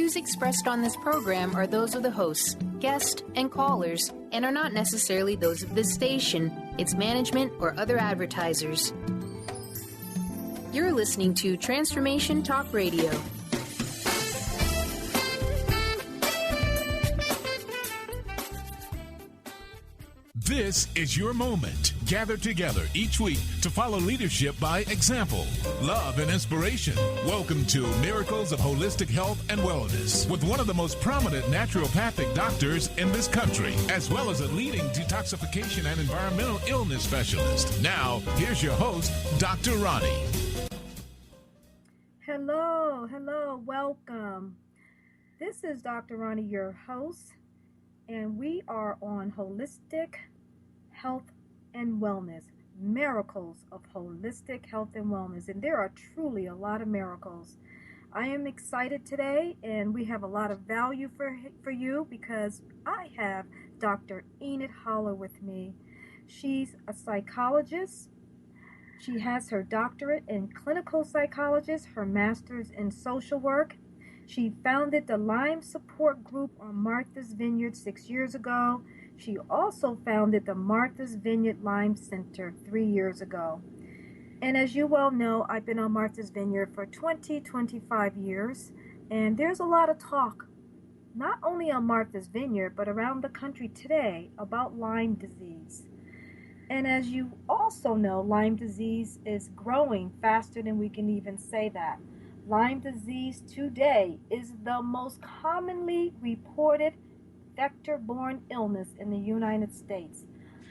views expressed on this program are those of the hosts, guests, and callers, and are not necessarily those of this station, its management, or other advertisers. You're listening to Transformation Talk Radio. This is your moment. Gather together each week to follow leadership by example, love, and inspiration. Welcome to Miracles of Holistic Health and Wellness with one of the most prominent naturopathic doctors in this country, as well as a leading detoxification and environmental illness specialist. Now, here's your host, Dr. Ronnie. Hello, welcome. This is Dr. Ronnie, your host, and we are on Holistic Health and Wellness, miracles of holistic health and wellness. And there are truly a lot of miracles. I am excited today, and we have a lot of value for you because I have Dr. Enid Holler with me. She's a psychologist. She has her doctorate in clinical psychologist, her master's in social work. She founded the Lyme support group on Martha's Vineyard 6 years ago. She also founded the Martha's Vineyard Lyme Center 3 years ago. And as you well know, I've been on Martha's Vineyard for 25 years. And there's a lot of talk, not only on Martha's Vineyard, but around the country today about Lyme disease. And as you also know, Lyme disease is growing faster than we can even say that. Lyme disease today is the most commonly reported vector-borne illness in the United States.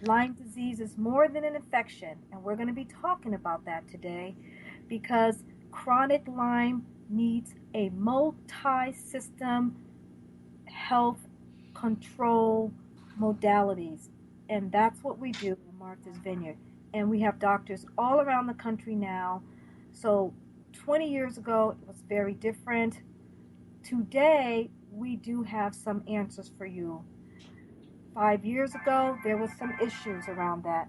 Lyme disease is more than an infection, and we're going to be talking about that today because chronic Lyme needs a multi-system health control modalities, and that's what we do in Martha's Vineyard. And we have doctors all around the country now. So 20 years ago, it was very different. Today, we do have some answers for you. 5 years ago, there was some issues around that.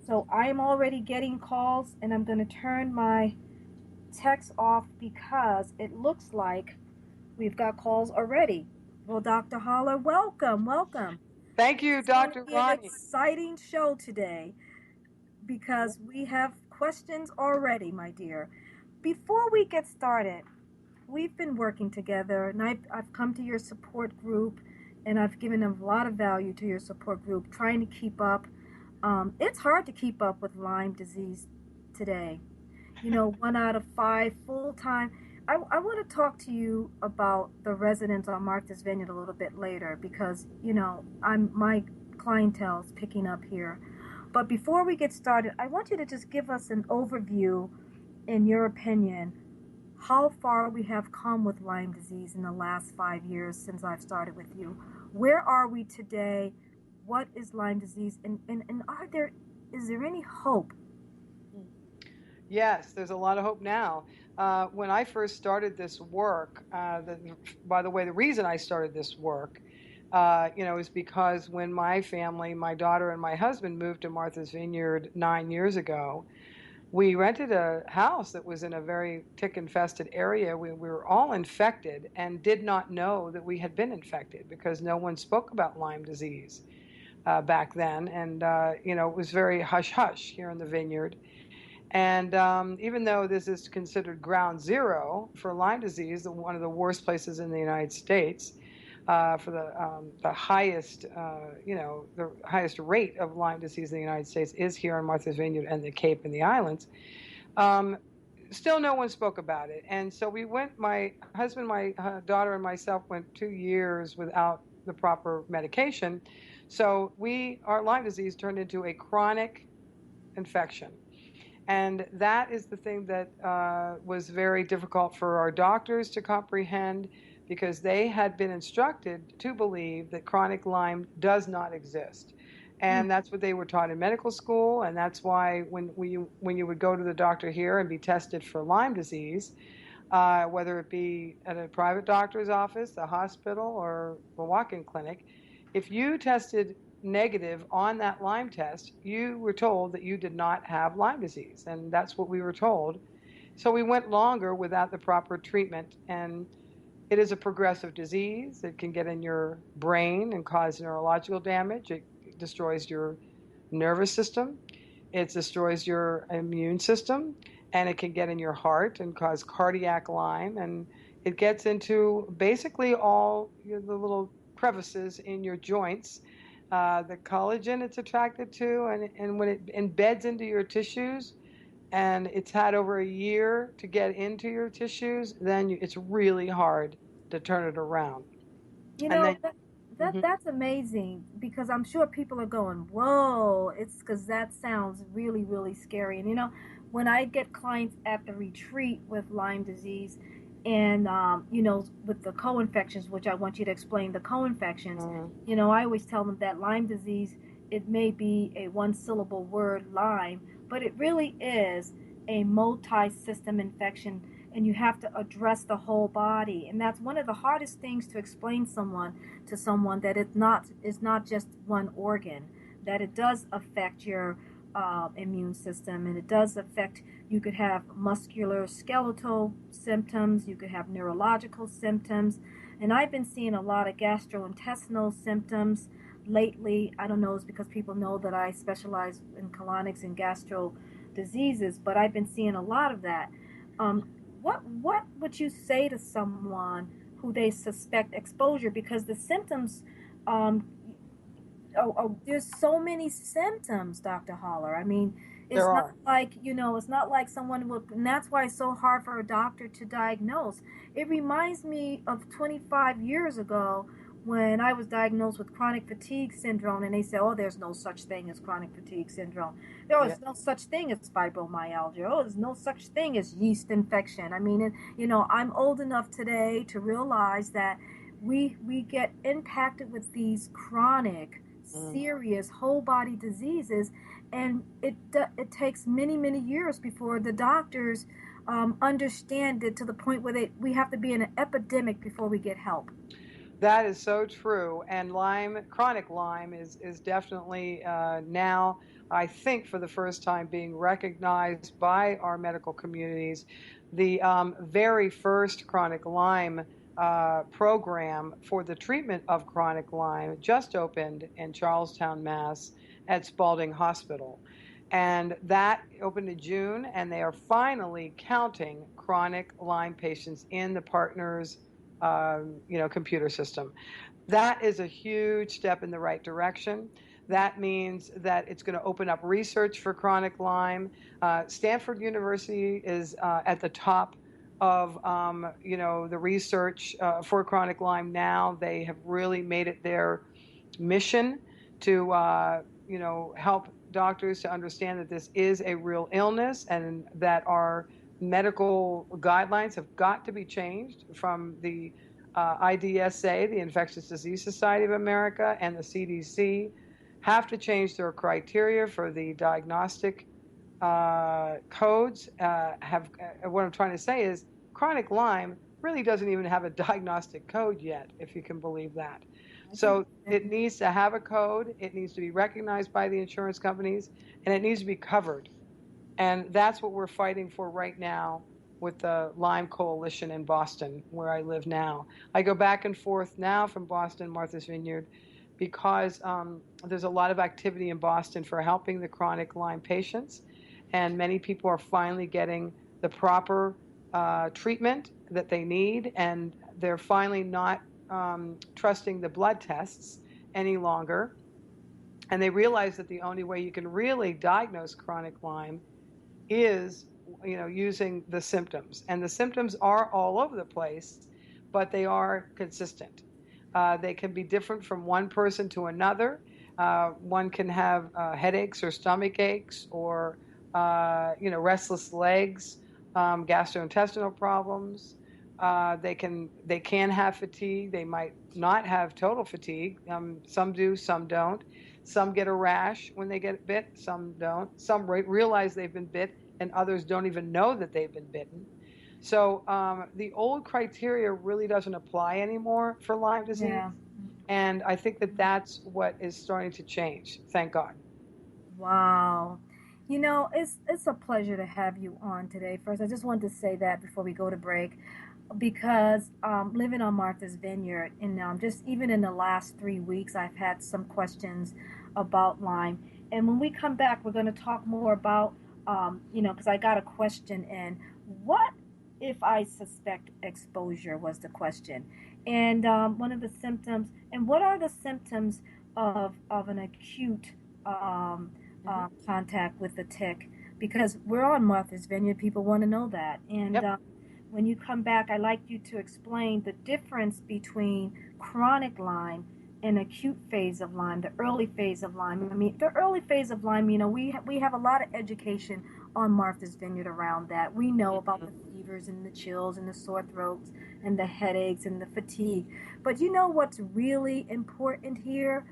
So I am already getting calls, and I'm going to turn my text off because it looks like we've got calls already. Well, Dr. Holler, welcome. Thank you, Dr. It's Ronnie. an exciting show today because we have questions already, my dear. Before we get started, we've been working together, and I've come to your support group, and I've given a lot of value to your support group, trying to keep up. It's hard to keep up with Lyme disease today. 1 out of 5 full-time. I want to talk to you about the residents on Martha's Vineyard a little bit later because, my clientele is picking up here. But before we get started, I want you to just give us an overview, in your opinion, how far we have come with Lyme disease in the last 5 years since I've started with you. Where are we today? What is Lyme disease? And is there any hope? Yes, there's a lot of hope now. When I first started this work, by the way, the reason I started this work, is because when my family, my daughter and my husband moved to Martha's Vineyard 9 years ago, we rented a house that was in a very tick-infested area. We were all infected and did not know that we had been infected because no one spoke about Lyme disease back then. And, it was very hush-hush here in the vineyard. And even though this is considered ground zero for Lyme disease, one of the worst places in the United States, for the highest, the highest rate of Lyme disease in the United States is here in Martha's Vineyard and the Cape and the Islands. Still, no one spoke about it, and so we went. My husband, my daughter, and myself went 2 years without the proper medication. So our Lyme disease turned into a chronic infection. And that is the thing that was very difficult for our doctors to comprehend because they had been instructed to believe that chronic Lyme does not exist. And that's what they were taught in medical school, and that's why when you would go to the doctor here and be tested for Lyme disease, whether it be at a private doctor's office, a hospital, or a walk-in clinic, if you tested negative on that Lyme test, you were told that you did not have Lyme disease, and that's what we were told. So we went longer without the proper treatment, and It is a progressive disease. It can get in your brain and cause neurological damage. It destroys your nervous system. It destroys your immune system, and it can get in your heart and cause cardiac Lyme. And it gets into basically all the little crevices in your joints. The collagen it's attracted to, and when it embeds into your tissues, and it's had over a year to get into your tissues, then it's really hard to turn it around. You And know, then, that mhm. that's amazing because I'm sure people are going, "Whoa!" It's because that sounds really, really scary. And when I get clients at the retreat with Lyme disease, and with the co-infections, which I want you to explain the co-infections. Mhm. I always tell them that Lyme disease, it may be a one-syllable word, Lyme, but it really is a multi-system infection, and you have to address the whole body. And that's one of the hardest things to explain to someone, that it's not just one organ, that it does affect your immune system, and it does affect. You could have muscular skeletal symptoms, you could have neurological symptoms, and I've been seeing a lot of gastrointestinal symptoms lately. I don't know, it's because people know that I specialize in colonics and gastro diseases, but I've been seeing a lot of that. Um, what would you say to someone who they suspect exposure? Because the symptoms, um, there's so many symptoms, Dr. Holler. I mean, There it's not are. like, it's not like someone will, and that's why it's so hard for a doctor to diagnose. It reminds me of 25 years ago when I was diagnosed with chronic fatigue syndrome, and they said, oh, there's no such thing as chronic fatigue syndrome. There Yeah. is no such thing as fibromyalgia. Oh, there's no such thing as yeast infection. I mean, I'm old enough today to realize that we get impacted with these chronic, Mm. serious whole body diseases, and it takes many, many years before the doctors understand it, to the point where we have to be in an epidemic before we get help. That is so true. And chronic Lyme is definitely now, I think, for the first time being recognized by our medical communities. The very first chronic Lyme program for the treatment of chronic Lyme just opened in Charlestown, Mass. At Spalding Hospital. And that opened in June, and they are finally counting chronic Lyme patients in the partners computer system. That is a huge step in the right direction. That means that it's going to open up research for chronic Lyme. Stanford University is at the top of the research for chronic Lyme now. They have really made it their mission to help doctors to understand that this is a real illness, and that our medical guidelines have got to be changed from the IDSA, the Infectious Disease Society of America, and the CDC have to change their criteria for the diagnostic codes. What I'm trying to say is chronic Lyme really doesn't even have a diagnostic code yet, if you can believe that. So it needs to have a code, it needs to be recognized by the insurance companies, and it needs to be covered. And that's what we're fighting for right now with the Lyme Coalition in Boston, where I live now. I go back and forth now from Boston, Martha's Vineyard, because there's a lot of activity in Boston for helping the chronic Lyme patients. And many people are finally getting the proper treatment that they need. And they're finally not trusting the blood tests any longer. And they realize that the only way you can really diagnose chronic Lyme is using the symptoms, and the symptoms are all over the place, but they are consistent. They can be different from one person to another. One can have headaches or stomach aches, or restless legs, gastrointestinal problems. They can have fatigue. They might not have total fatigue. Some do, some don't. Some get a rash when they get bit, some don't. Some realize they've been bit, and others don't even know that they've been bitten. So the old criteria really doesn't apply anymore for Lyme disease. Yeah. And I think that that's what is starting to change. Thank God. Wow. It's a pleasure to have you on today. First, I just wanted to say that before we go to break. because living on Martha's Vineyard, and just even in the last 3 weeks, I've had some questions about Lyme. And when we come back, we're going to talk more about, because I got a question in, what if I suspect exposure was the question. And one of the symptoms, and what are the symptoms of an acute contact with the tick? Because we're on Martha's Vineyard, people want to know that. And when you come back, I'd like you to explain the difference between chronic Lyme and acute phase of Lyme, the early phase of Lyme. I mean, the early phase of Lyme, we have a lot of education on Martha's Vineyard around that. We know about the fevers and the chills and the sore throats and the headaches and the fatigue. But you know what's really important here?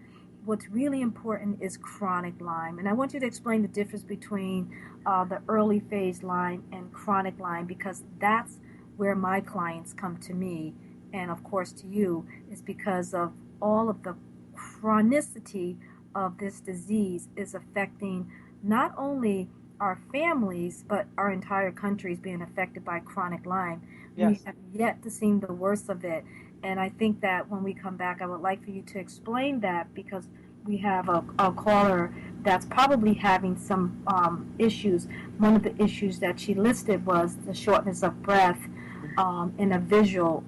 What's really important is chronic Lyme. And I want you to explain the difference between the early phase Lyme and chronic Lyme, because that's where my clients come to me, and of course to you, is because of all of the chronicity of this disease is affecting not only our families, but our entire country is being affected by chronic Lyme. Yes. We have yet to see the worst of it. And I think that when we come back, I would like for you to explain that, because we have a caller that's probably having some issues. One of the issues that she listed was the shortness of breath and a visual.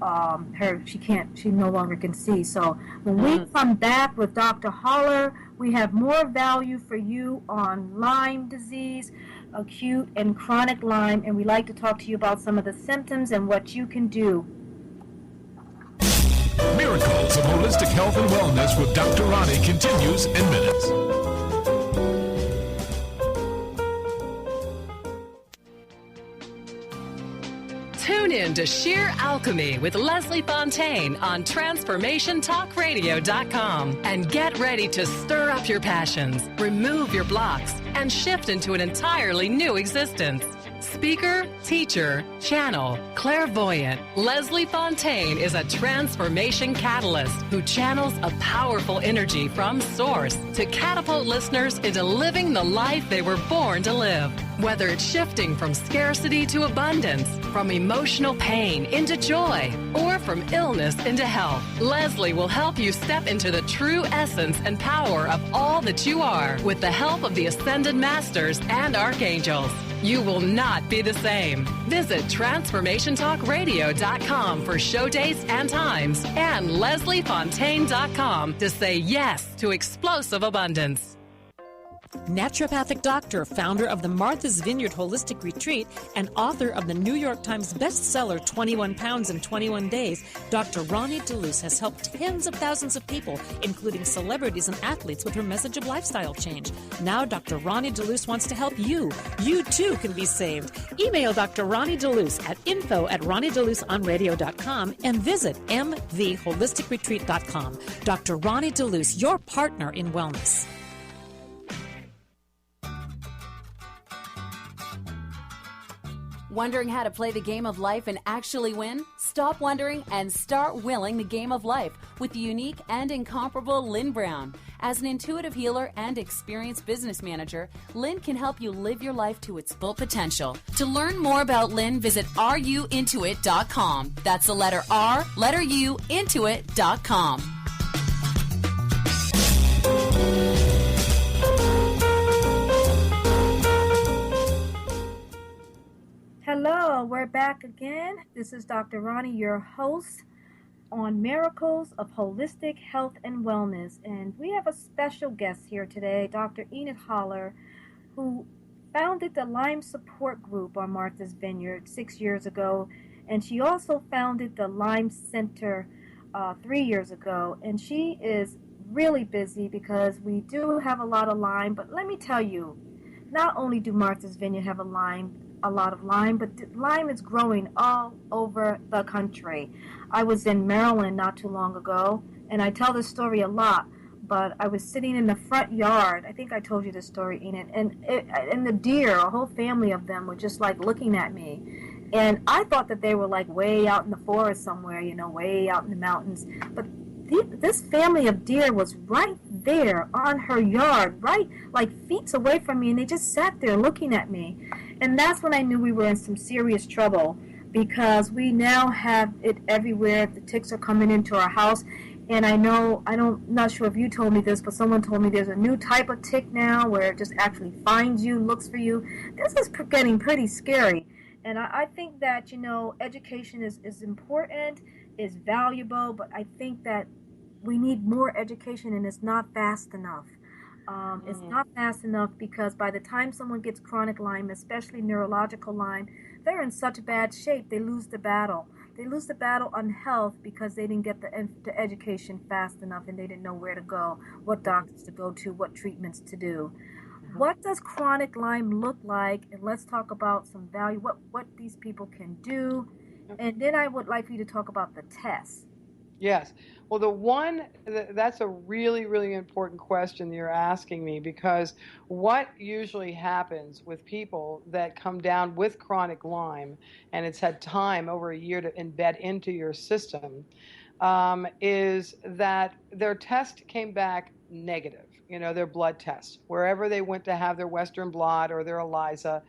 She no longer can see. So when we come back with Dr. Haller, we have more value for you on Lyme disease, acute and chronic Lyme, and we'd like to talk to you about some of the symptoms and what you can do. Miracles of Holistic Health and Wellness with Dr. Ronnie continues in minutes. Tune in to Sheer Alchemy with Leslie Fontaine on TransformationTalkRadio.com and get ready to stir up your passions, remove your blocks, and shift into an entirely new existence. Speaker, teacher, channel, clairvoyant, Leslie Fontaine is a transformation catalyst who channels a powerful energy from source to catapult listeners into living the life they were born to live. Whether it's shifting from scarcity to abundance, from emotional pain into joy, or from illness into health, Leslie will help you step into the true essence and power of all that you are with the help of the Ascended Masters and Archangels. You will not be the same. Visit TransformationTalkRadio.com for show dates and times, and LeslieFontaine.com to say yes to explosive abundance. Naturopathic doctor, founder of the Martha's Vineyard Holistic Retreat, and author of the New York Times bestseller 21 Pounds in 21 Days, Dr. Ronnie DeLuce has helped tens of thousands of people, including celebrities and athletes, with her message of lifestyle change. Now Dr. Ronnie DeLuce wants to help you. You too can be saved. Email Dr. Ronnie DeLuce at info@RonnieDeLuceOnRadio.com and visit mtheholisticretreat.com. Dr. Ronnie DeLuce, your partner in wellness. Wondering how to play the game of life and actually win? Stop wondering and start willing the game of life with the unique and incomparable Lynn Brown. As an intuitive healer and experienced business manager, Lynn can help you live your life to its full potential. To learn more about Lynn, visit ruintuit.com. That's the letter R, letter U, intuit.com. Hello, we're back again. This is Dr. Ronnie, your host on Miracles of Holistic Health and Wellness. And we have a special guest here today, Dr. Enid Haller, who founded the Lyme Support Group on Martha's Vineyard 6 years ago. And she also founded the Lyme Center 3 years ago. And she is really busy because we do have a lot of Lyme. But let me tell you, not only do Martha's Vineyard have a lot of Lyme, but Lyme is growing all over the country. I was in Maryland not too long ago, and I tell this story a lot, but I was sitting in the front yard. I think I told you this story, Enid, and the deer, a whole family of them, were just like looking at me. And I thought that they were like way out in the forest somewhere, way out in the mountains. But this family of deer was right there on her yard, right like feet away from me, and they just sat there looking at me. And that's when I knew we were in some serious trouble, because we now have it everywhere. The ticks are coming into our house. And not sure if you told me this, but someone told me there's a new type of tick now where it just actually finds you, looks for you. This is getting pretty scary. And I think that, education is important, is valuable, but I think that we need more education, and it's not fast enough. It's not fast enough because by the time someone gets chronic Lyme, especially neurological Lyme, they're in such bad shape, they lose the battle. They lose the battle on health because they didn't get the education fast enough, and they didn't know where to go, what doctors to go to, what treatments to do. What does chronic Lyme look like? And let's talk about some value, what these people can do. And then I would like for you to talk about the tests. Yes. Well, that's a really, really important question you're asking me, because what usually happens with people that come down with chronic Lyme, and it's had time over a year to embed into your system, is that their test came back negative, their blood test. Wherever they went to have their Western blot or their ELISA,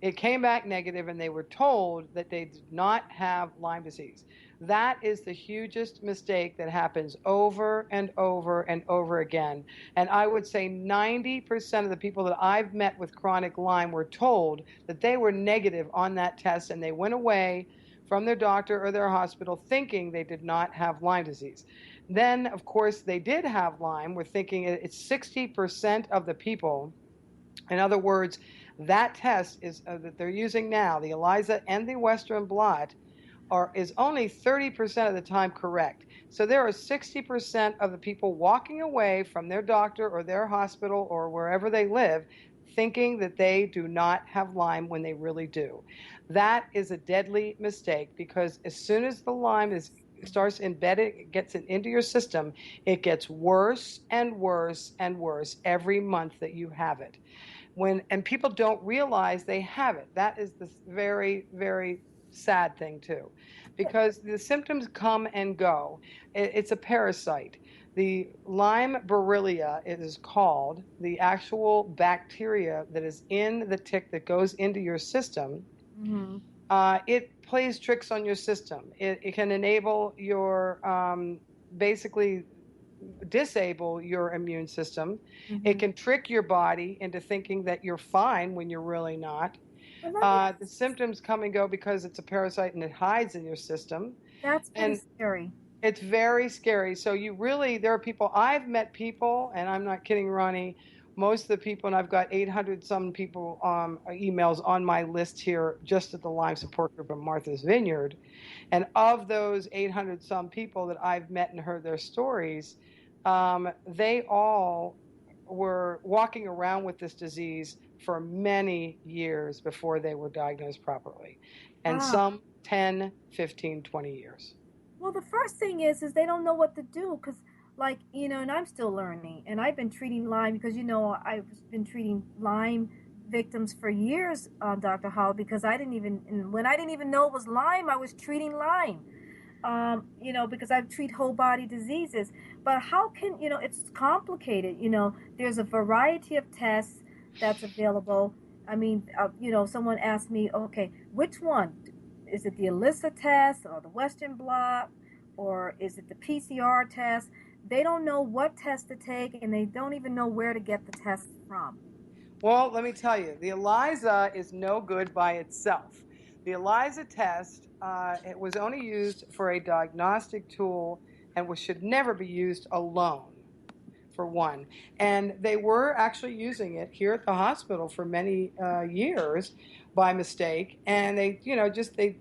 it came back negative, and they were told that they did not have Lyme disease. That is the hugest mistake that happens over and over and over again. And I would say 90% of the people that I've met with chronic Lyme were told that they were negative on that test, and they went away from their doctor or their hospital thinking they did not have Lyme disease. Then, of course, they did have Lyme. We're thinking it's 60% of the people. In other words, that test is that they're using now, the ELISA and the Western blot, is only 30% of the time correct. So there are 60% of the people walking away from their doctor or their hospital or wherever they live thinking that they do not have Lyme when they really do. That is a deadly mistake, because as soon as the Lyme starts embedding, gets it into your system, it gets worse and worse and worse every month that you have it. And people don't realize they have it. That is the very, very sad thing too, because the symptoms come and go. It's a parasite. The Lyme Borrelia, it is called, the actual bacteria that is in the tick that goes into your system. It plays tricks on your system. It can enable your basically disable your immune system. It can trick your body into thinking that you're fine when you're really not. The symptoms come and go because it's a parasite and it hides in your system. That's pretty scary. It's very scary. So there are people, I've met people, and I'm not kidding, Ronnie, most of the people, and I've got 800 some people emails on my list here just at the Lyme Support Group of Martha's Vineyard. And of those 800 some people that I've met and heard their stories, they all were walking around with this disease for many years before they were diagnosed properly. And some 10, 15, 20 years. Well, the first thing is they don't know what to do, because, and I'm still learning. And I've been treating Lyme because, I've been treating Lyme victims for years, Dr. Hall, because when I didn't even know it was Lyme, I was treating Lyme. Because I treat whole body diseases. But how can, it's complicated. There's a variety of tests that's available. I mean, someone asked me, okay, which one? Is it the ELISA test or the Western blot, or is it the PCR test? They don't know what test to take, and they don't even know where to get the test from. Well, let me tell you, the ELISA is no good by itself. The ELISA test, it was only used for a diagnostic tool and should never be used alone, for one. And they were actually using it here at the hospital for many years by mistake. And they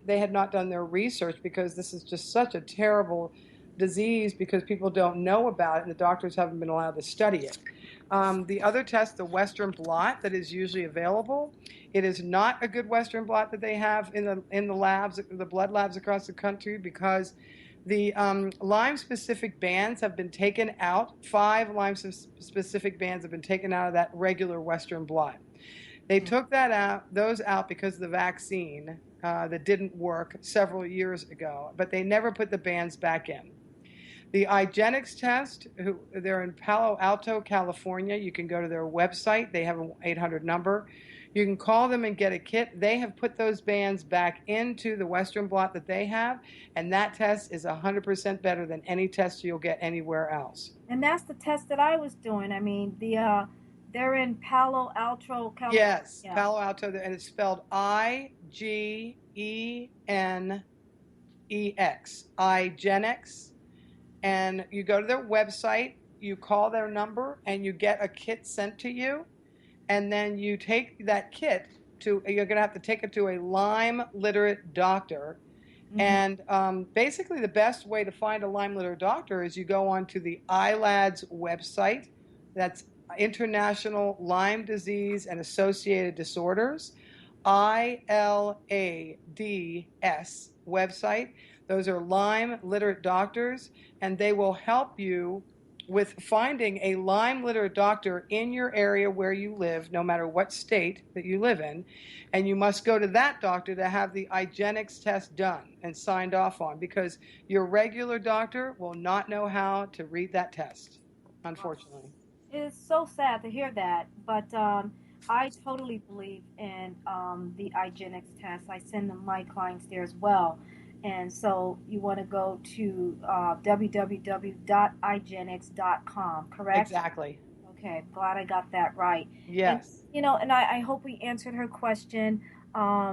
had not done their research, because this is just such a terrible disease because people don't know about it and the doctors haven't been allowed to study it. The other test, the Western blot that is usually available, it is not a good Western blot that they have in the labs, the blood labs across the country, because the Lyme-specific bands have been taken out. 5 Lyme-specific bands have been taken out of that regular Western blot. They took those out because of the vaccine that didn't work several years ago, but they never put the bands back in. The IGeneX test, they're in Palo Alto, California. You can go to their website. They have an 800 number. You can call them and get a kit. They have put those bands back into the Western blot that they have, and that test is 100% better than any test you'll get anywhere else. And that's the test that I was doing. I mean, they're in Palo Alto, California. Yes, Palo Alto, and it's spelled IGENEX, IGENEX. And you go to their website, you call their number, and you get a kit sent to you. And then you take that kit you're going to have to take it to a Lyme literate doctor. And basically the best way to find a Lyme literate doctor is you go onto the ILADS website. That's International Lyme Disease and Associated Disorders, ILADS website. Those are Lyme literate doctors, and they will help you with finding a Lyme literate doctor in your area where you live, no matter what state that you live in. And you must go to that doctor to have the IGENEX test done and signed off on, because your regular doctor will not know how to read that test, unfortunately. It's so sad to hear that, but I totally believe in the IGENEX test. I send them my clients there as well. And so you want to go to www.igenex.com, correct? Exactly. Okay, glad I got that right. Yes. And, and I hope we answered her question.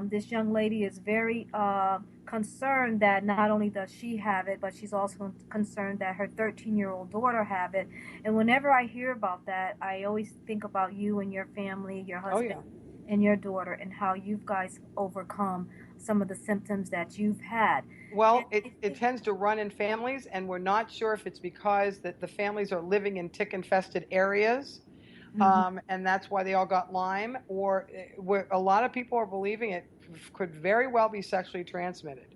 This young lady is very concerned that not only does she have it, but she's also concerned that her 13-year-old daughter have it. And whenever I hear about that, I always think about you and your family, your husband and your daughter, and how you guys overcome some of the symptoms that you've had. Well, it tends to run in families, and we're not sure if it's because that the families are living in tick-infested areas, and that's why they all got Lyme, or a lot of people are believing it could very well be sexually transmitted.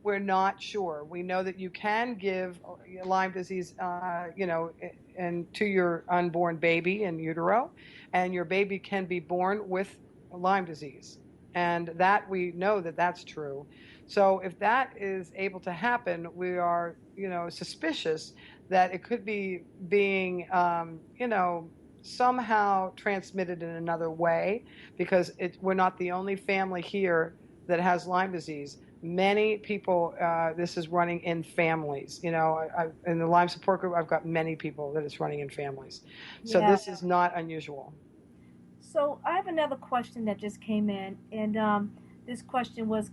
We're not sure. We know that you can give Lyme disease, and to your unborn baby in utero, and your baby can be born with Lyme disease. And that we know that that's true. So if that is able to happen, we are, suspicious that it could be being, somehow transmitted in another way, because we're not the only family here that has Lyme disease. Many people, this is running in families. In the Lyme support group, I've got many people that it's running in families. So this is not unusual. So I have another question that just came in, and this question was,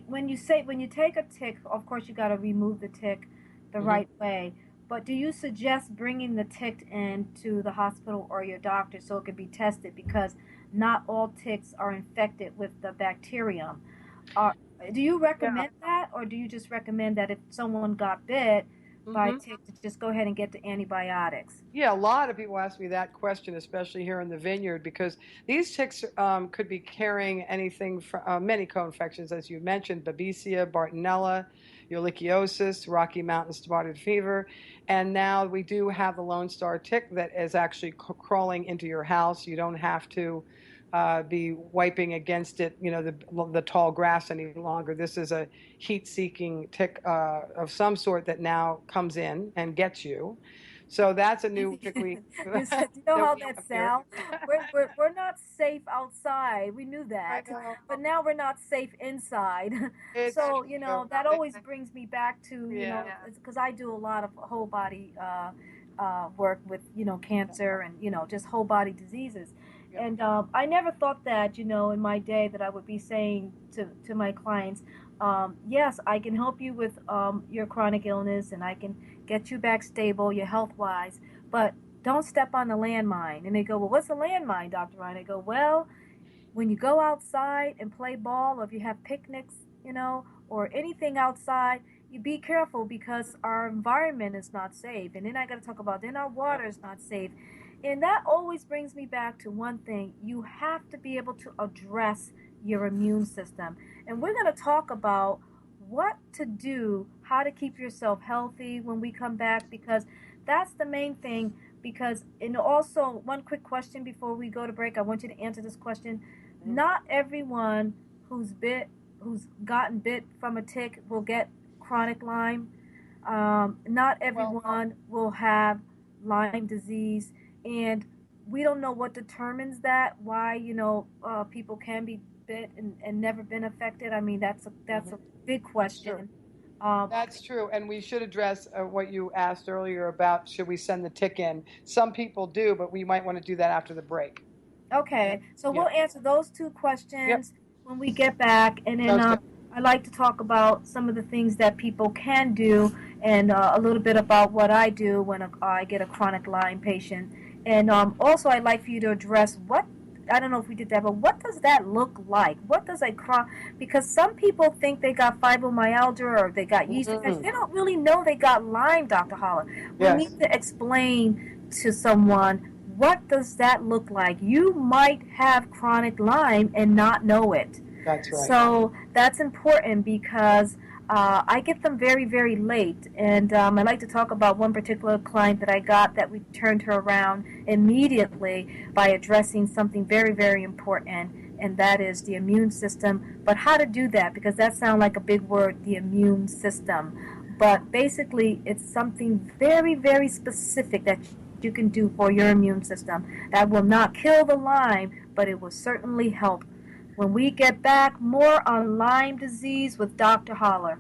when you take a tick, of course you got to remove the tick the right way, but do you suggest bringing the tick into the hospital or your doctor so it could be tested, because not all ticks are infected with the bacterium? Do you recommend that, or do you just recommend that if someone got bit by a tick, to just go ahead and get the antibiotics? Yeah, a lot of people ask me that question, especially here in the vineyard, because these ticks could be carrying anything from many co-infections, as you mentioned: Babesia, Bartonella, Ehrlichiosis, Rocky Mountain spotted fever, and now we do have the Lone Star tick that is actually crawling into your house. You don't have to be wiping against it, the tall grass any longer. This is a heat-seeking tick of some sort that now comes in and gets you. So that's a new tick we... Do you know how that sounds? We're not safe outside. We knew that. But now we're not safe inside. So, that always brings me back to, because I do a lot of whole body work with, cancer and, just whole body diseases. And I never thought that, in my day, that I would be saying to my clients, yes, I can help you with your chronic illness, and I can get you back stable, your health-wise, but don't step on the landmine. And they go, well, what's a landmine, Dr. Ryan? I go, well, when you go outside and play ball, or if you have picnics, or anything outside, you be careful, because our environment is not safe. And then I got to talk about, then our water is not safe. And that always brings me back to one thing. You have to be able to address your immune system. And we're going to talk about what to do, how to keep yourself healthy when we come back, because that's the main thing. And also, one quick question before we go to break, I want you to answer this question. Not everyone who's gotten bit from a tick will get chronic Lyme. Not everyone will have Lyme disease. And we don't know what determines that, why, people can be bit and never been affected. I mean, that's a big question. That's true. And we should address what you asked earlier about should we send the tick in. Some people do, but we might want to do that after the break. Okay, so we'll answer those two questions when we get back, and then I'd like to talk about some of the things that people can do, and a little bit about what I do when I get a chronic Lyme patient. And also I'd like for you to address I don't know if we did that, but what does that look like? What does because some people think they got fibromyalgia or they got yeast infection. They don't really know they got Lyme, Dr. Holler. We need to explain to someone, what does that look like? You might have chronic Lyme and not know it. That's right. So that's important because I get them very, very late. And I like to talk about one particular client that I got that we turned her around immediately by addressing something very, very important, and that is the immune system. But how to do that, because that sounds like a big word, the immune system. But basically, it's something very, very specific that you can do for your immune system that will not kill the Lyme, but it will certainly help. When we get back, more on Lyme disease with Dr. Holler.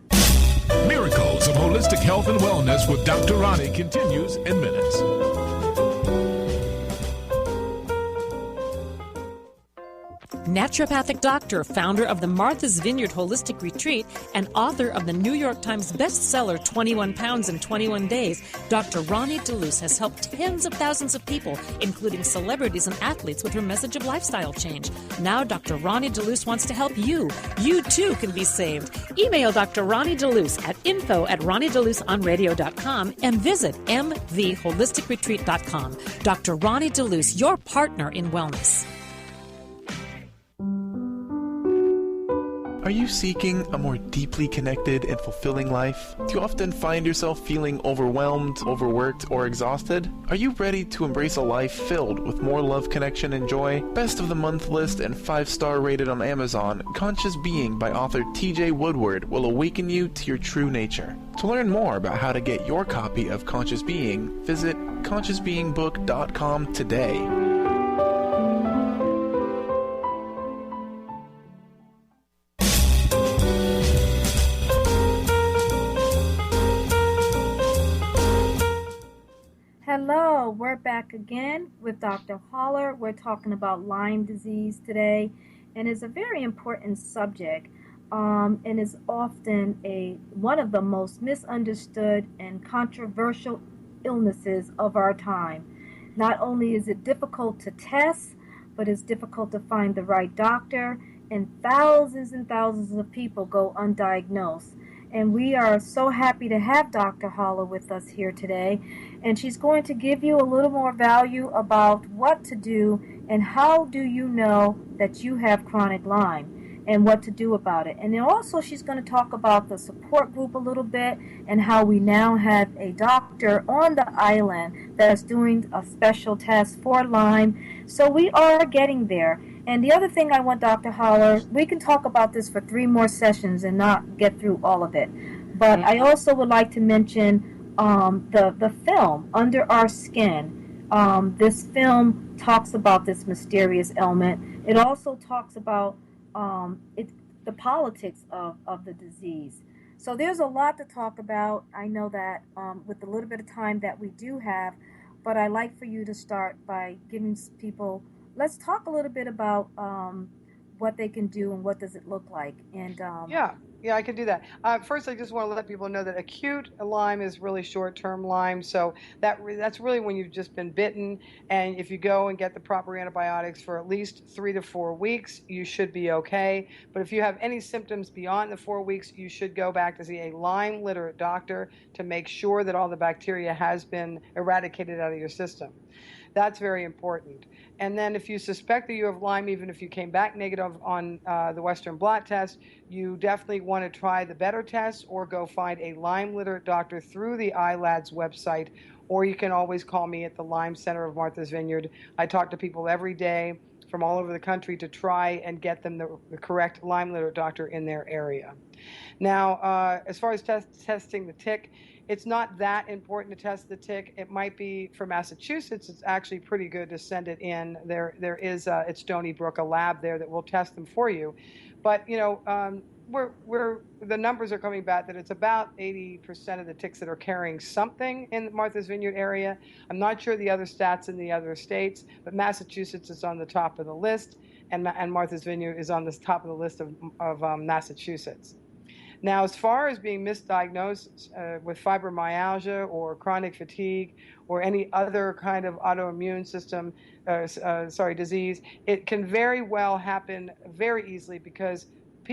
Miracles of Holistic Health and Wellness with Dr. Ronnie continues in minutes. Naturopathic doctor, founder of the Martha's Vineyard Holistic Retreat, and author of the New York Times bestseller 21 Pounds in 21 Days, Dr. Ronnie DeLuce has helped tens of thousands of people, including celebrities and athletes, with her message of lifestyle change. Now Dr. Ronnie DeLuce wants to help you. You too can be saved. Email Dr. Ronnie DeLuce at info@ronniedeluceonradio.com and visit mtheholisticretreat.com. Dr. Ronnie DeLuce, your partner in wellness. Are you seeking a more deeply connected and fulfilling life? Do you often find yourself feeling overwhelmed, overworked, or exhausted? Are you ready to embrace a life filled with more love, connection, and joy? Best of the Month list and 5-star rated on Amazon, Conscious Being by author TJ Woodward will awaken you to your true nature. To learn more about how to get your copy of Conscious Being, visit consciousbeingbook.com today. Hello, we're back again with Dr. Holler. We're talking about Lyme disease today, and it's a very important subject, and is often one of the most misunderstood and controversial illnesses of our time. Not only is it difficult to test, but it's difficult to find the right doctor, and thousands of people go undiagnosed. And we are so happy to have Dr. Holler with us here today. And she's going to give you a little more value about what to do and how do you know that you have chronic Lyme and what to do about it. And then also she's going to talk about the support group a little bit and how we now have a doctor on the island that's doing a special test for Lyme. So we are getting there. And the other thing I want Dr. Holler, we can talk about this for 3 more sessions and not get through all of it. But I also would like to mention the film, Under Our Skin. This film talks about this mysterious ailment. It also talks about the politics of the disease. So there's a lot to talk about. I know that with the little bit of time that we do have, but I'd like for you to start by giving people, let's talk a little bit about what they can do and what does it look like. And Yeah, I can do that. First, I just want to let people know that acute Lyme is really short-term Lyme, so that's really when you've just been bitten, and if you go and get the proper antibiotics for at least 3 to 4 weeks, you should be okay. But if you have any symptoms beyond the 4 weeks, you should go back to see a Lyme-literate doctor to make sure that all the bacteria has been eradicated out of your system. That's very important. And then if you suspect that you have Lyme, even if you came back negative on the Western blot test, you definitely want to try the better test or go find a Lyme-literate doctor through the iLads website, or you can always call me at the Lyme Center of Martha's Vineyard. I talk to people every day from all over the country to try and get them the correct Lyme-literate doctor in their area. Now, as far as testing the tick, it's not that important to test the tick. It might be for Massachusetts. It's actually pretty good to send it in. There is at Stony Brook a lab there that will test them for you. But the numbers are coming back that it's about 80% of the ticks that are carrying something in the Martha's Vineyard area. I'm not sure the other stats in the other states, but Massachusetts is on the top of the list, and Martha's Vineyard is on the top of the list of Massachusetts. Now, as far as being misdiagnosed with fibromyalgia or chronic fatigue or any other kind of autoimmune system, disease, it can very well happen very easily because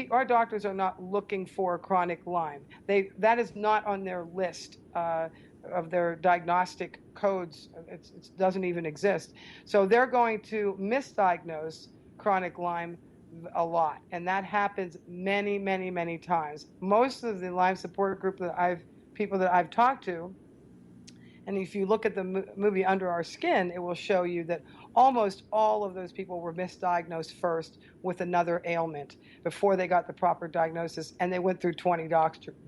our doctors are not looking for chronic Lyme. That is not on their list of their diagnostic codes. It doesn't even exist. So they're going to misdiagnose chronic Lyme a lot, and that happens many, many, many times. Most of the Lyme support group people that I've talked to, and if you look at the movie Under Our Skin, it will show you that almost all of those people were misdiagnosed first with another ailment before they got the proper diagnosis, and they went through 20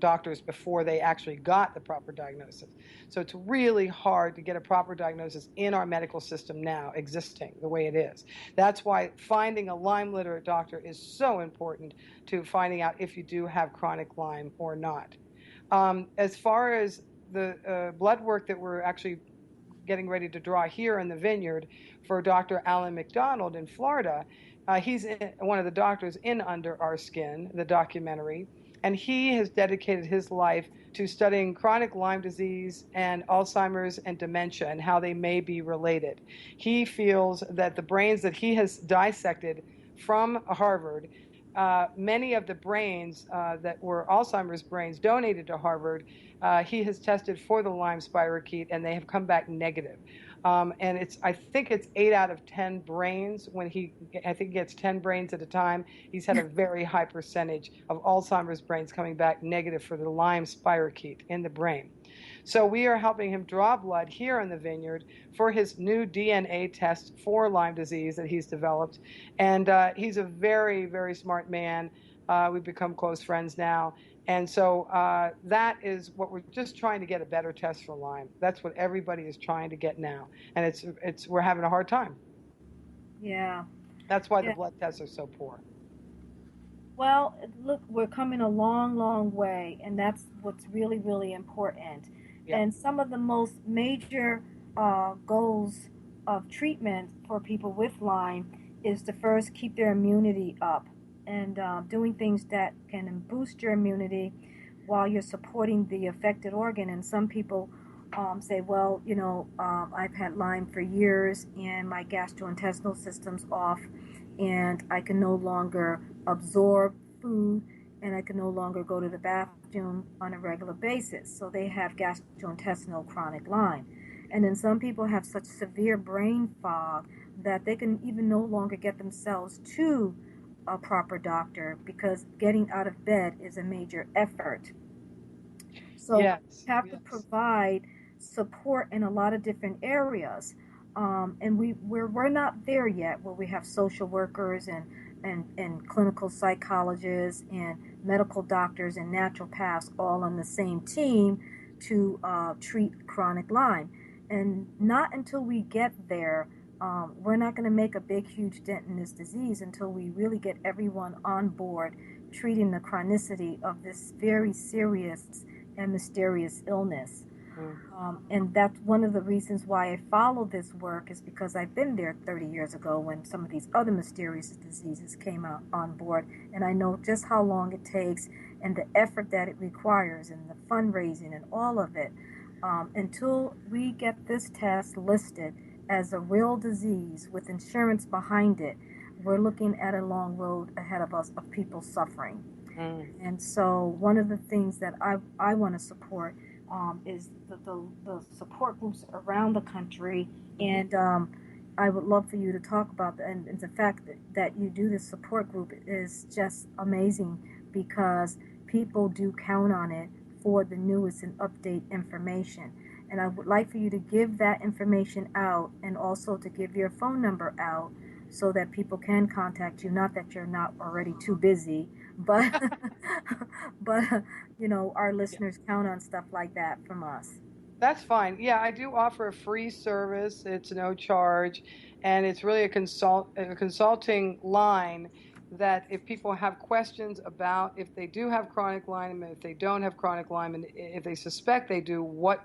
doctors before they actually got the proper diagnosis. So it's really hard to get a proper diagnosis in our medical system now, existing the way it is. That's why finding a Lyme literate doctor is so important to finding out if you do have chronic Lyme or not. As far as the blood work that we're actually getting ready to draw here in the vineyard for Dr. Alan McDonald in Florida, he's one of the doctors in Under Our Skin, the documentary, and he has dedicated his life to studying chronic Lyme disease and Alzheimer's and dementia and how they may be related. He feels that the brains that he has dissected from Harvard, many of the brains that were Alzheimer's brains donated to Harvard, he has tested for the Lyme spirochete, and they have come back negative. And I think it's 8 out of 10 brains. I think he gets 10 brains at a time. He's had a very high percentage of Alzheimer's brains coming back negative for the Lyme spirochete in the brain. So we are helping him draw blood here in the vineyard for his new DNA test for Lyme disease that he's developed. And he's a very, very smart man. We've become close friends now. And so that is what we're just trying to get, a better test for Lyme. That's what everybody is trying to get now. And we're having a hard time. Yeah. That's why the blood tests are so poor. Well, look, we're coming a long, long way, and that's what's really, really important. Yeah. And some of the most major goals of treatment for people with Lyme is to first keep their immunity up, and doing things that can boost your immunity while you're supporting the affected organ. And some people say, well, I've had Lyme for years and my gastrointestinal system's off, and I can no longer absorb food, and I can no longer go to the bathroom on a regular basis. So they have gastrointestinal chronic Lyme. And then some people have such severe brain fog that they can even no longer get themselves to a proper doctor because getting out of bed is a major effort. So you have to provide support in a lot of different areas. And we're not there yet where we have social workers and clinical psychologists and medical doctors and naturopaths all on the same team to treat chronic Lyme. And not until we get there, we're not going to make a big, huge dent in this disease until we really get everyone on board treating the chronicity of this very serious and mysterious illness. And that's one of the reasons why I follow this work, is because I've been there 30 years ago when some of these other mysterious diseases came out on board, and I know just how long it takes and the effort that it requires and the fundraising and all of it. Until we get this test listed as a real disease with insurance behind it, we're looking at a long road ahead of us of people suffering. And so one of the things that I want to support is the support groups around the country, and I would love for you to talk about that. And the fact that you do this support group is just amazing, because people do count on it for the newest and update information. And I would like for you to give that information out, and also to give your phone number out so that people can contact you. Not that you're not already too busy, but but our listeners count on stuff like that from us. That's fine. Yeah, I do offer a free service. It's no charge, and it's really a consulting line that if people have questions about if they do have chronic Lyme, and if they don't have chronic Lyme, and if they suspect they do, what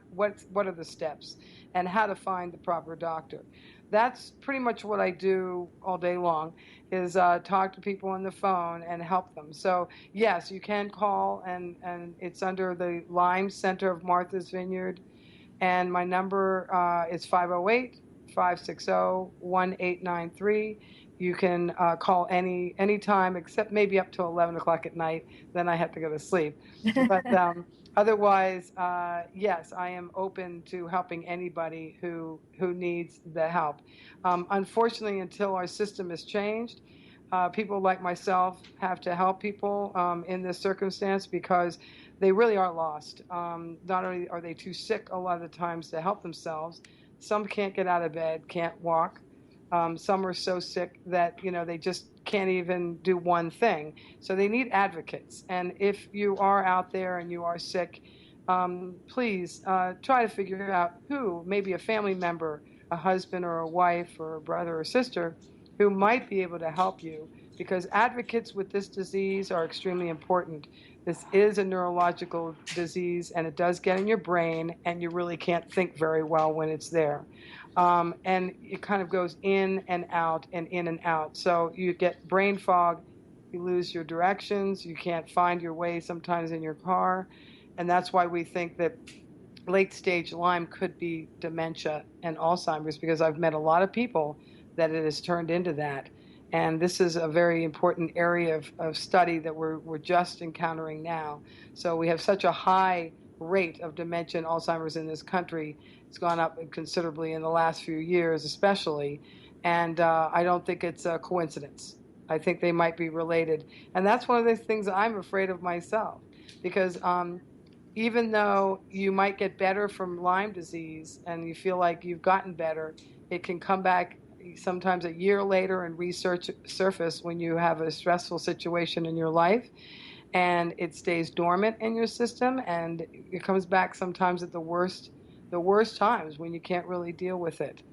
are the steps and how to find the proper doctor. That's pretty much what I do all day long, is talk to people on the phone and help them. So yes, you can call, and it's under the Lyme-Center-Marthas Vineyard. And my number is 508-560-1893. You can call any time except maybe up to 11 o'clock at night. Then I have to go to sleep. But otherwise, yes, I am open to helping anybody who needs the help. Unfortunately, until our system is changed, people like myself have to help people in this circumstance because they really are lost. Not only are they too sick a lot of the times to help themselves, some can't get out of bed, can't walk. Some are so sick that they just can't even do one thing. So they need advocates. And if you are out there and you are sick, please try to figure out who, maybe a family member, a husband or a wife or a brother or sister, who might be able to help you, because advocates with this disease are extremely important. This is a neurological disease, and it does get in your brain, and you really can't think very well when it's there. And it kind of goes in and out and in and out. So you get brain fog, you lose your directions, you can't find your way sometimes in your car, and that's why we think that late-stage Lyme could be dementia and Alzheimer's, because I've met a lot of people that it has turned into that. And this is a very important area of study that we're just encountering now. So we have such a high rate of dementia and Alzheimer's in this country. It's gone up considerably in the last few years, especially. And I don't think it's a coincidence. I think they might be related. And that's one of the things I'm afraid of myself, because even though you might get better from Lyme disease and you feel like you've gotten better, it can come back sometimes a year later and resurface when you have a stressful situation in your life, and it stays dormant in your system, and it comes back sometimes at the worst times when you can't really deal with it.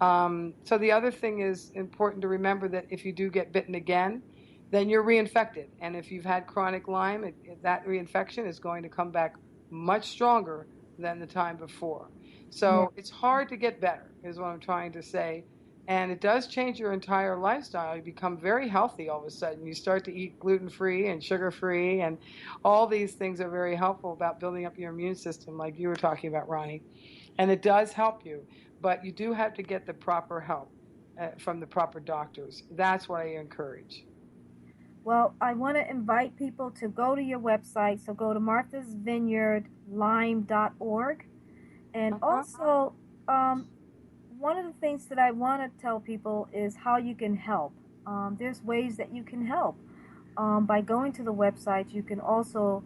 So the other thing is important to remember, that if you do get bitten again, then you're reinfected. And if you've had chronic Lyme, that reinfection is going to come back much stronger than the time before. So It's hard to get better, is what I'm trying to say. And it does change your entire lifestyle. You become very healthy all of a sudden. You start to eat gluten-free and sugar-free, and all these things are very helpful about building up your immune system, like you were talking about, Ronnie. And it does help you, but you do have to get the proper help from the proper doctors. That's what I encourage. Well, I want to invite people to go to your website. So go to marthasvineyardlyme.org. And also, one of the things that I want to tell people is how you can help. There's ways that you can help. By going to the website, you can also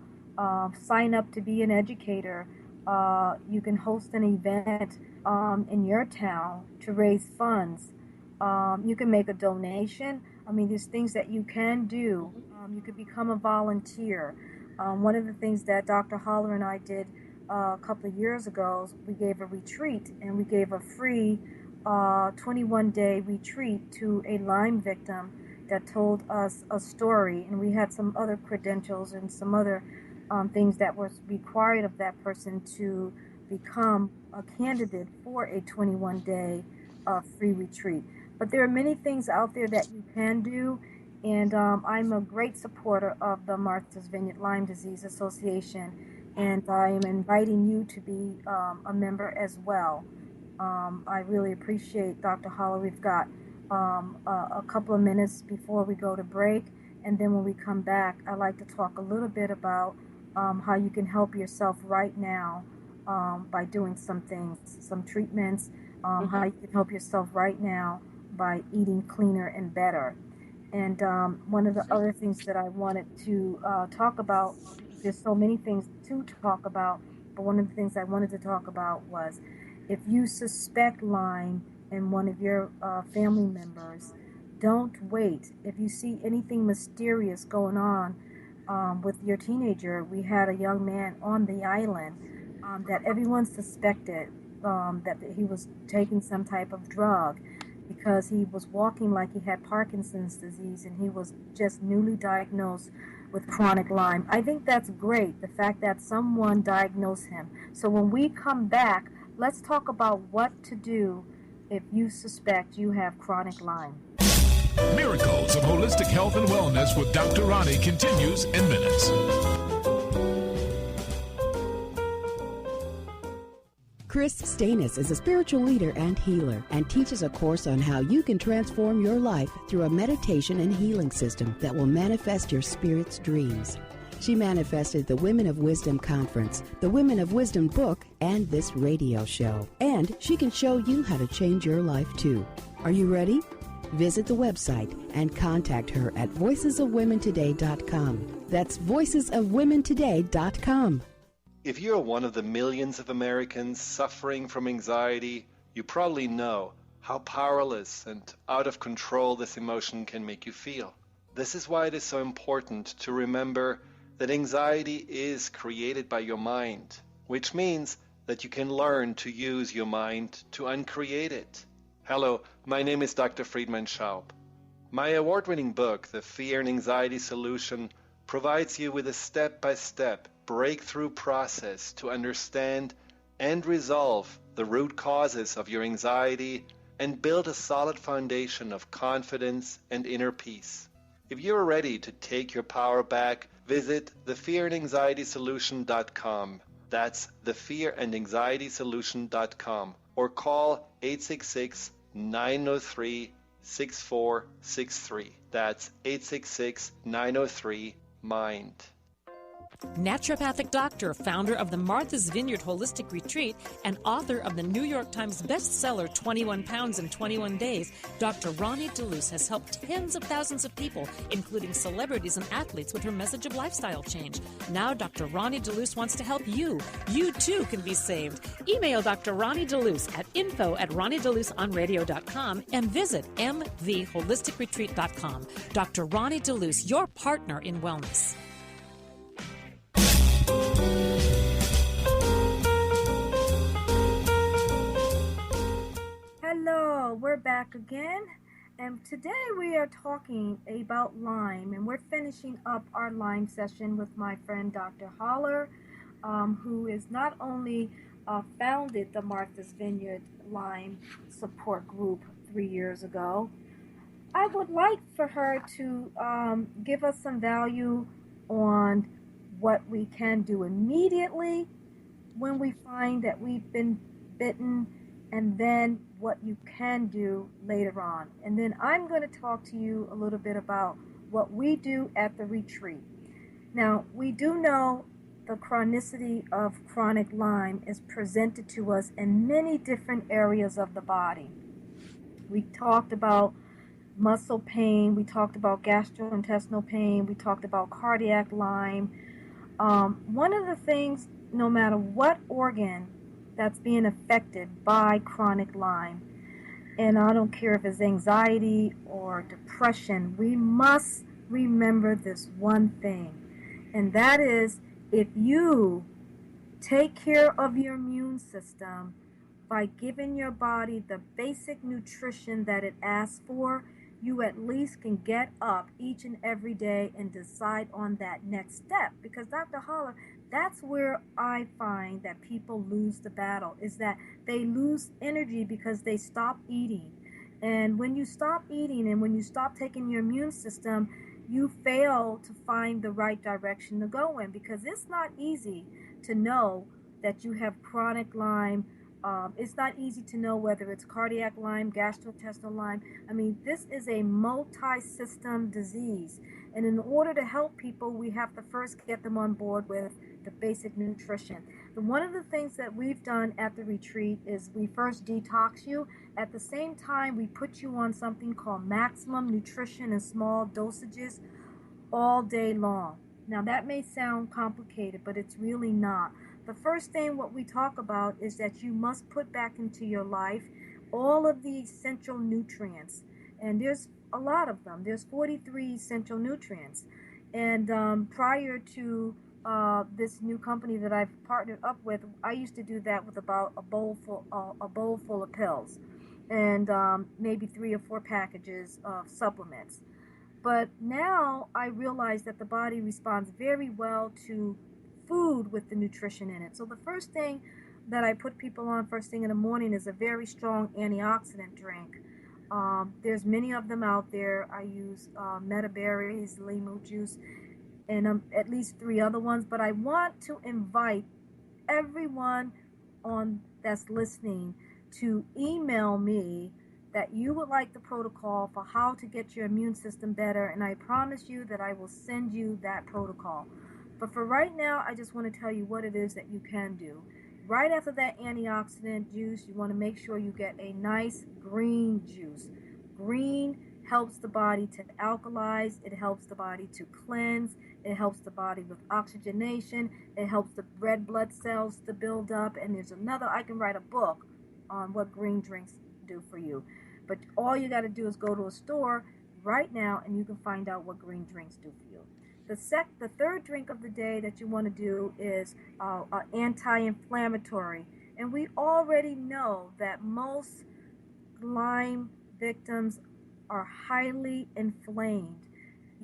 sign up to be an educator. You can host an event in your town to raise funds. You can make a donation. I mean, there's things that you can do. You could become a volunteer. One of the things that Dr. Holler and I did a couple of years ago, we gave a retreat, and we gave a free 21-day retreat to a Lyme victim that told us a story, and we had some other credentials and some other things that was required of that person to become a candidate for a 21-day free retreat. But there are many things out there that you can do, and I'm a great supporter of the Martha's Vineyard Lyme Disease Association, and I am inviting you to be a member as well. I really appreciate Dr. Holler. We've got a couple of minutes before we go to break, and then when we come back, I'd like to talk a little bit about how you can help yourself right now by doing some things, some treatments, how you can help yourself right now by eating cleaner and better. And one of the other things that I wanted to talk about, there's so many things to talk about, but one of the things I wanted to talk about was, if you suspect Lyme in one of your family members, don't wait. If you see anything mysterious going on, with your teenager. We had a young man on the island that everyone suspected that he was taking some type of drug because he was walking like he had Parkinson's disease, and he was just newly diagnosed with chronic Lyme. I think that's great, the fact that someone diagnosed him. So when we come back, let's talk about what to do if you suspect you have chronic Lyme. Miracles of Holistic Health and Wellness with Dr. Ronnie continues in minutes. Chris Stanis is a spiritual leader and healer and teaches a course on how you can transform your life through a meditation and healing system that will manifest your spirit's dreams. She manifested the Women of Wisdom Conference, the Women of Wisdom book, and this radio show. And she can show you how to change your life too. Are you ready? Visit the website and contact her at voicesofwomentoday.com. That's voicesofwomentoday.com. If you're one of the millions of Americans suffering from anxiety, you probably know how powerless and out of control this emotion can make you feel. This is why it is so important to remember that anxiety is created by your mind, which means that you can learn to use your mind to uncreate it. Hello, my name is Dr. Friedman Schaub. My award-winning book, The Fear and Anxiety Solution, provides you with a step-by-step breakthrough process to understand and resolve the root causes of your anxiety and build a solid foundation of confidence and inner peace. If you're ready to take your power back, visit thefearandanxietysolution.com. That's thefearandanxietysolution.com, or call 866-903-6463. That's 866-903-MIND. Naturopathic doctor, founder of the Martha's Vineyard Holistic Retreat, and author of the New York Times bestseller 21 Pounds in 21 Days, Dr. Ronnie DeLuce has helped tens of thousands of people, including celebrities and athletes, with her message of lifestyle change. Now Dr. Ronnie DeLuce wants to help you. You too can be saved. Email Dr. Ronnie DeLuce at info@ronniedeluceonradio.com and visit mtheholisticretreat.com. Dr. Ronnie DeLuce, your partner in wellness. Hello, we're back again, and today we are talking about Lyme, and we're finishing up our Lyme session with my friend Dr. Holler, who is not only founded the Martha's Vineyard Lyme support group 3 years ago. I would like for her to give us some value on what we can do immediately when we find that we've been bitten, and then what you can do later on. And then I'm going to talk to you a little bit about what we do at the retreat. Now, we do know the chronicity of chronic Lyme is presented to us in many different areas of the body. We talked about muscle pain, we talked about gastrointestinal pain, we talked about cardiac Lyme. One of the things, no matter what organ that's being affected by chronic Lyme, and I don't care if it's anxiety or depression, we must remember this one thing, and that is, if you take care of your immune system by giving your body the basic nutrition that it asks for, you at least can get up each and every day and decide on that next step. Because Dr. Holler, that's where I find that people lose the battle, is that they lose energy because they stop eating. And when you stop eating and when you stop taking your immune system, you fail to find the right direction to go in, because it's not easy to know that you have chronic Lyme. It's not easy to know whether it's cardiac Lyme, gastrointestinal Lyme. I mean, this is a multi-system disease. And in order to help people, we have to first get them on board with the basic nutrition. One of the things that we've done at the retreat is we first detox you. At the same time, we put you on something called maximum nutrition in small dosages all day long. Now, that may sound complicated, but it's really not. The first thing what we talk about is that you must put back into your life all of the essential nutrients. And there's a lot of them. There's 43 essential nutrients. And prior to this new company that I've partnered up with, I used to do that with about a bowl full of pills, and maybe 3 or 4 packages of supplements. But now I realize that the body responds very well to food with the nutrition in it. So the first thing that I put people on first thing in the morning is a very strong antioxidant drink. There's many of them out there. I use metaberries, lima juice, and at least 3 other ones. But I want to invite everyone that's listening to email me that you would like the protocol for how to get your immune system better, and I promise you that I will send you that protocol. But for right now, I just want to tell you what it is that you can do. Right after that antioxidant juice, you want to make sure you get a nice green juice. Green helps the body to alkalize, it helps the body to cleanse, it helps the body with oxygenation, it helps the red blood cells to build up, and there's another, I can write a book on what green drinks do for you. But all you got to do is go to a store right now and you can find out what green drinks do for you. The third drink of the day that you want to do is anti-inflammatory. And we already know that most Lyme victims are highly inflamed.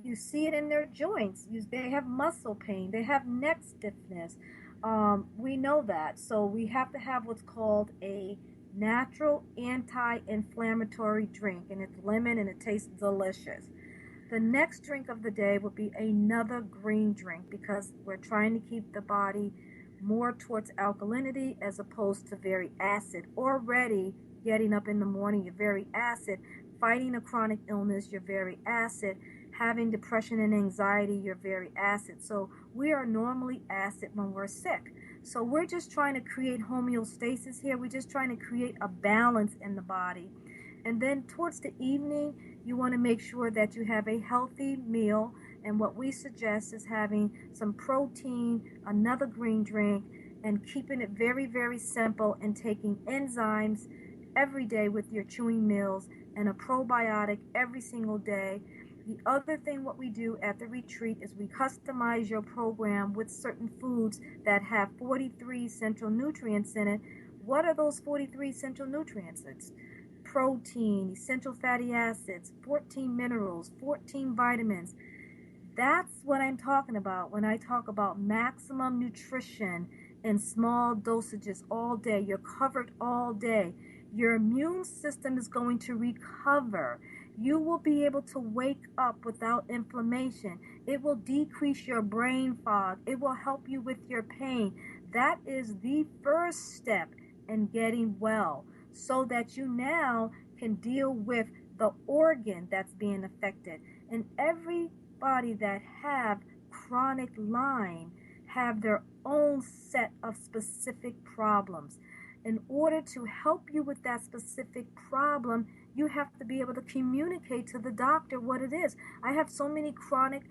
You see it in their joints. They have muscle pain. They have neck stiffness. We know that. So we have to have what's called a natural anti-inflammatory drink, and it's lemon and it tastes delicious. The next drink of the day would be another green drink, because we're trying to keep the body more towards alkalinity as opposed to very acid. Already getting up in the morning, you're very acid. Fighting a chronic illness, you're very acid. Having depression and anxiety, you're very acid. So we are normally acid when we're sick. So we're just trying to create homeostasis here. We're just trying to create a balance in the body. And then towards the evening, you want to make sure that you have a healthy meal. And what we suggest is having some protein, another green drink, and keeping it very, very simple, and taking enzymes every day with your chewing meals and a probiotic every single day. The other thing what we do at the retreat is we customize your program with certain foods that have 43 essential nutrients in it. What are those 43 essential nutrients? It's protein, essential fatty acids, 14 minerals, 14 vitamins. That's what I'm talking about when I talk about maximum nutrition in small dosages all day. You're covered all day. Your immune system is going to recover. You will be able to wake up without inflammation. It will decrease your brain fog. It will help you with your pain. That is the first step in getting well, so that you now can deal with the organ that's being affected. And everybody that have chronic Lyme have their own set of specific problems. In order to help you with that specific problem, you have to be able to communicate to the doctor what it is. I have so many chronic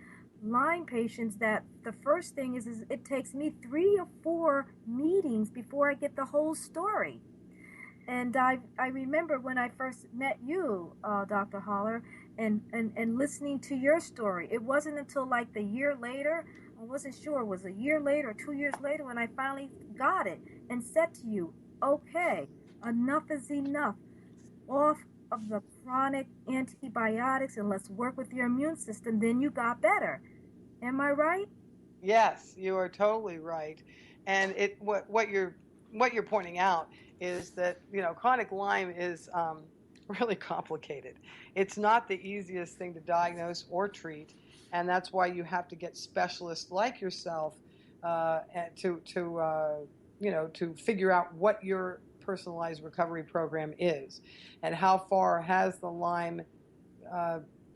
Lyme patients that the first thing is it takes me 3 or 4 meetings before I get the whole story. And I remember when I first met you, Dr. Holler, and listening to your story. It wasn't until like the year later, I wasn't sure, it was a year later or 2 years later, when I finally got it and said to you, okay, enough is enough. Off of the chronic antibiotics and let's work with your immune system. Then you got better. Am I right? Yes, you are totally right. And what you're pointing out is that, chronic Lyme is really complicated. It's not the easiest thing to diagnose or treat, and that's why you have to get specialists like yourself to figure out what your personalized recovery program is, and how far has the Lyme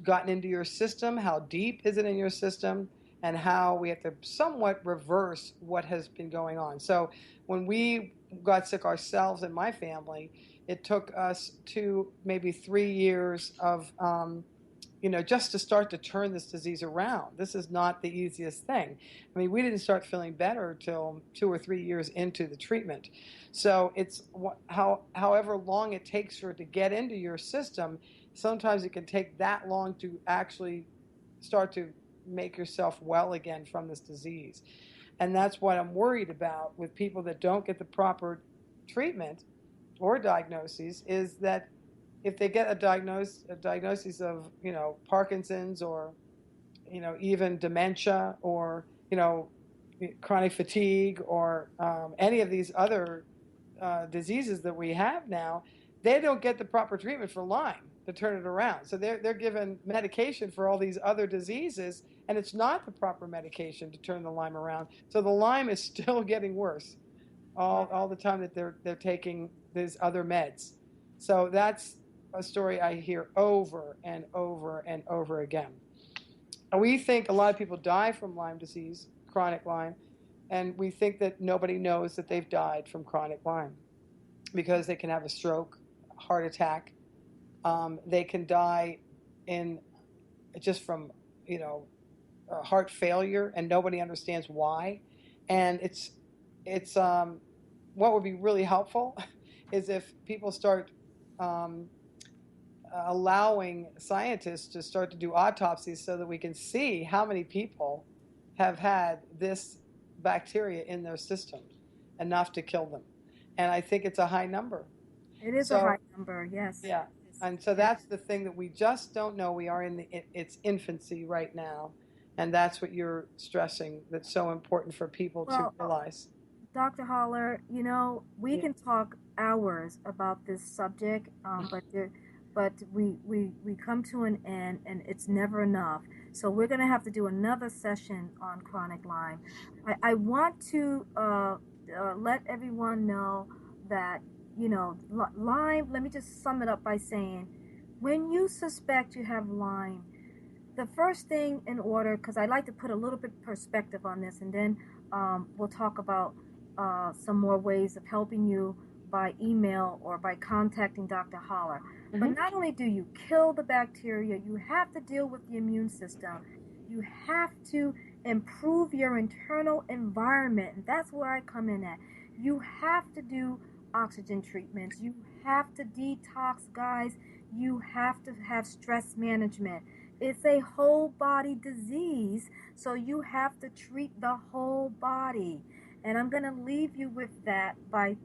gotten into your system, how deep is it in your system, and how we have to somewhat reverse what has been going on. So when we got sick ourselves in my family, it took us maybe 3 years of just to start to turn this disease around. This is not the easiest thing. I mean, we didn't start feeling better till 2 or 3 years into the treatment. So it's however long it takes for it to get into your system, sometimes it can take that long to actually start to make yourself well again from this disease. And that's what I'm worried about with people that don't get the proper treatment or diagnoses, is that if they get a diagnosis of, Parkinson's or, even dementia or, chronic fatigue or any of these other diseases that we have now, they don't get the proper treatment for Lyme to turn it around. So they're given medication for all these other diseases, and it's not the proper medication to turn the Lyme around. So the Lyme is still getting worse all the time that they're taking these other meds. So that's a story I hear over and over and over again. And we think a lot of people die from Lyme disease, chronic Lyme, and we think that nobody knows that they've died from chronic Lyme because they can have a stroke, heart attack. They can die from heart failure, and nobody understands why. And it's what would be really helpful is if people start allowing scientists to start to do autopsies so that we can see how many people have had this bacteria in their system, enough to kill them. And I think it's a high number. It is a high number, yes. Yeah. And so that's the thing that we just don't know. We are in its infancy right now. And that's what you're stressing, that's so important for people to realize. Dr. Haller, we can talk hours about this subject, but we come to an end, and it's never enough. So we're going to have to do another session on chronic Lyme. I want to let everyone know that, Lyme, let me just sum it up by saying, when you suspect you have Lyme, the first thing in order, because I like to put a little bit of perspective on this, and then we'll talk about some more ways of helping you by email or by contacting Dr. Haller. Mm-hmm. But not only do you kill the bacteria, you have to deal with the immune system. You have to improve your internal environment, and that's where I come in at. You have to do oxygen treatments. You have to detox, guys. You have to have stress management. It's a whole body disease, so you have to treat the whole body. And I'm going to leave you with that by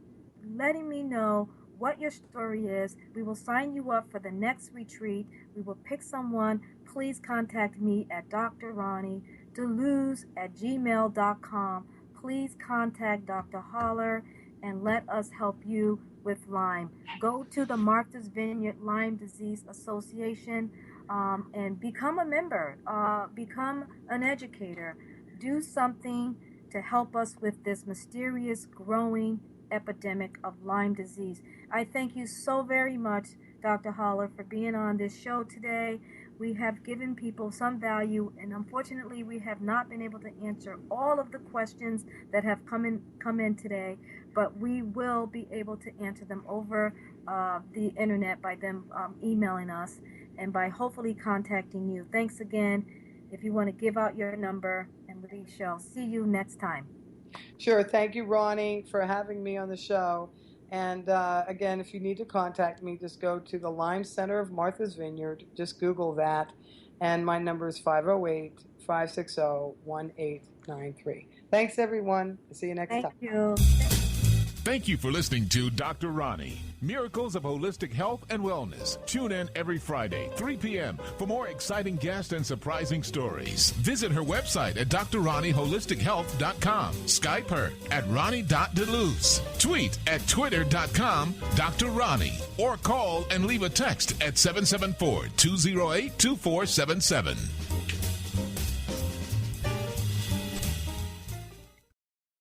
letting me know what your story is. We will sign you up for the next retreat. We will pick someone. Please contact me at drroni-show@gmail.com. Please contact Dr. Haller and let us help you with Lyme. Go to the Martha's Vineyard Lyme Disease Association and become a member. Become an educator. Do something to help us with this mysterious growing epidemic of Lyme disease. I thank you so very much, Dr. Haller, for being on this show today. We have given people some value, and unfortunately we have not been able to answer all of the questions that have come in today, but we will be able to answer them over the internet by them emailing us and by hopefully contacting you. Thanks again. If you want to give out your number, and we shall see you next time. Sure. Thank you, Ronnie, for having me on the show. And again, if you need to contact me, just go to the lyme-center-marthas-vineyard. Just Google that. And my number is 508-560-1893. Thanks, everyone. See you next time. Thank you. Thank you for listening to Dr. Ronnie, Miracles of Holistic Health and Wellness. Tune in every Friday, 3 p.m. for more exciting guests and surprising stories. Visit her website at drroni-holistichealth.com. Skype her at ronnie.deluz. Tweet at twitter.com Dr. Ronnie. Or call and leave a text at 774-208-2477.